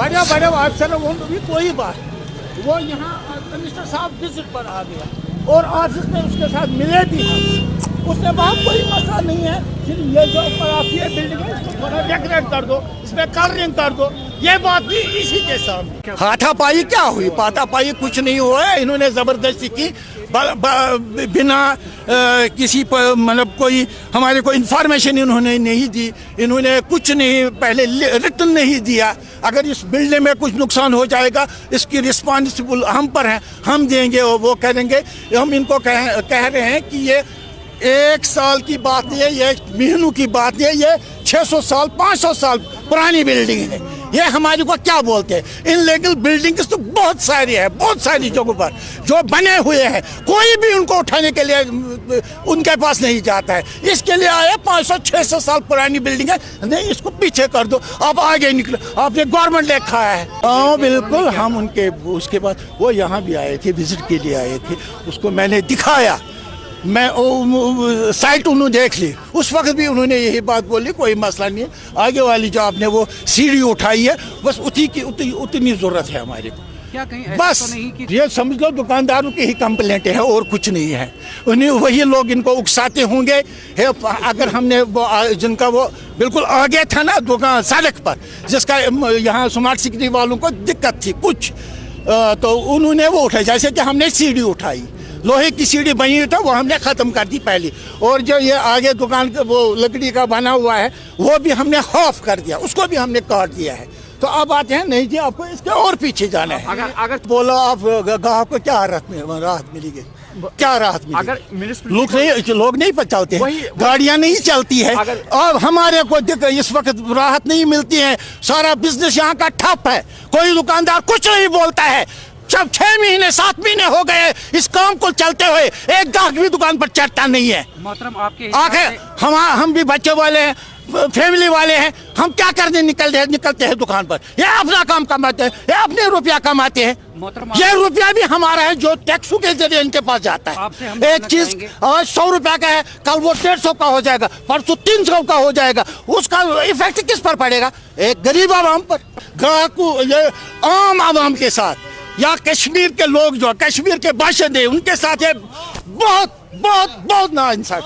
बड़े बड़े अफसर भी कोई बात, वो यहाँ कमिश्नर साहब विजिट पर आ गया और ऑफिस में उसके साथ मिले भी हम, उसने कहा कोई मसला नहीं है, फिर ये जो ऊपर आपकी बिल्डिंग है इसको थोड़ा डेकोरेट कर दो, इसमें कलरिंग कर दो, ये बात भी इसी के सामने। हाथापाई क्या हुई, पातापाई कुछ नहीं हुआ है, इन्होंने जबरदस्ती की बिना किसी मतलब कोई हमारे को इन्फॉर्मेशन इन्होंने नहीं दी, इन्होंने कुछ नहीं पहले रिटर्न नहीं दिया। अगर इस बिल्डिंग में कुछ नुकसान हो जाएगा इसकी रिस्पॉन्सिबल हम पर है, हम देंगे और वो करेंगे। हम इनको कह रहे हैं कि ये 1 साल की बात नहीं है, ये महीनों की बात नहीं है, ये 600 साल 500 साल पुरानी बिल्डिंग है। ये हमारे को क्या बोलते हैं, इनलीगल बिल्डिंग्स तो बहुत सारी है, बहुत सारी जगहों पर जो बने हुए हैं, कोई भी उनको उठाने के लिए उनके पास नहीं जाता है। इसके लिए आए 500-600 साल पुरानी बिल्डिंग है, नहीं इसको पीछे कर दो, आप आगे निकलो, आपने गवर्नमेंट लिखा है। हाँ बिल्कुल, हम उनके उसके बाद वो यहाँ भी आए थे, विजिट के लिए आए थे, उसको मैंने दिखाया, मैं साइट उन्होंने देख ली, उस वक्त भी उन्होंने यही बात बोली कोई मसला नहीं है, आगे वाली जो आपने वो सीढ़ी उठाई है बस उतनी ज़रूरत है हमारे को। क्या कहीं बस तो नहीं कि ये समझ लो दुकानदारों की ही कंप्लेंट है और कुछ नहीं है, उन्हें वही लोग इनको उकसाते होंगे। अगर हमने वो जिनका वो बिल्कुल आगे था ना दुकान सड़क पर, जिसका यहाँ स्मार्ट सिटी वालों को दिक्कत थी कुछ, तो उन्होंने वो उठाई, जैसे कि हमने सीढ़ी उठाई, लोहे की सीढ़ी बनी हुई था वो हमने ख़त्म कर दी पहली, और जो ये आगे दुकान का वो लकड़ी का बना हुआ है वो भी हमने ऑफ कर दिया, उसको भी हमने काट दिया है। तो अब आते हैं नहीं जी आपको इसके और पीछे जाना है। अगर बोलो आप ग्राहक को क्या राहत मिलेगी, क्या राहत मिलेगी? अगर लोग नहीं चलते हैं, गाड़ियां नहीं चलती है, अब हमारे को इस वक्त राहत नहीं मिलती है, सारा बिजनेस यहाँ का ठप है, कोई दुकानदार कुछ नहीं बोलता है। जब 6 महीने 7 महीने हो गए इस काम को चलते हुए, एक ग्राहक भी दुकान पर चढ़ता नहीं है। मोहतरम आपके आखिर हम भी बच्चे वाले हैं, फैमिली वाले हैं, हम क्या करने निकलते हैं दुकान पर, ये अपना काम कमाते हैं, ये अपने रुपया कमाते हैं, ये रुपया भी हमारा है जो टैक्सों के जरिए इनके पास जाता है। एक चीज आज 100 रुपया का है, कल वो 150 का हो जाएगा, परसों 300 का हो जाएगा, उसका इफेक्ट किस पर पड़ेगा? एक गरीब आवाम पर, ग्राहकों ये आम आवाम के साथ, या कश्मीर के लोग जो कश्मीर के बाशिंदे उनके साथ है बहुत बहुत बहुत नाइंसाफी।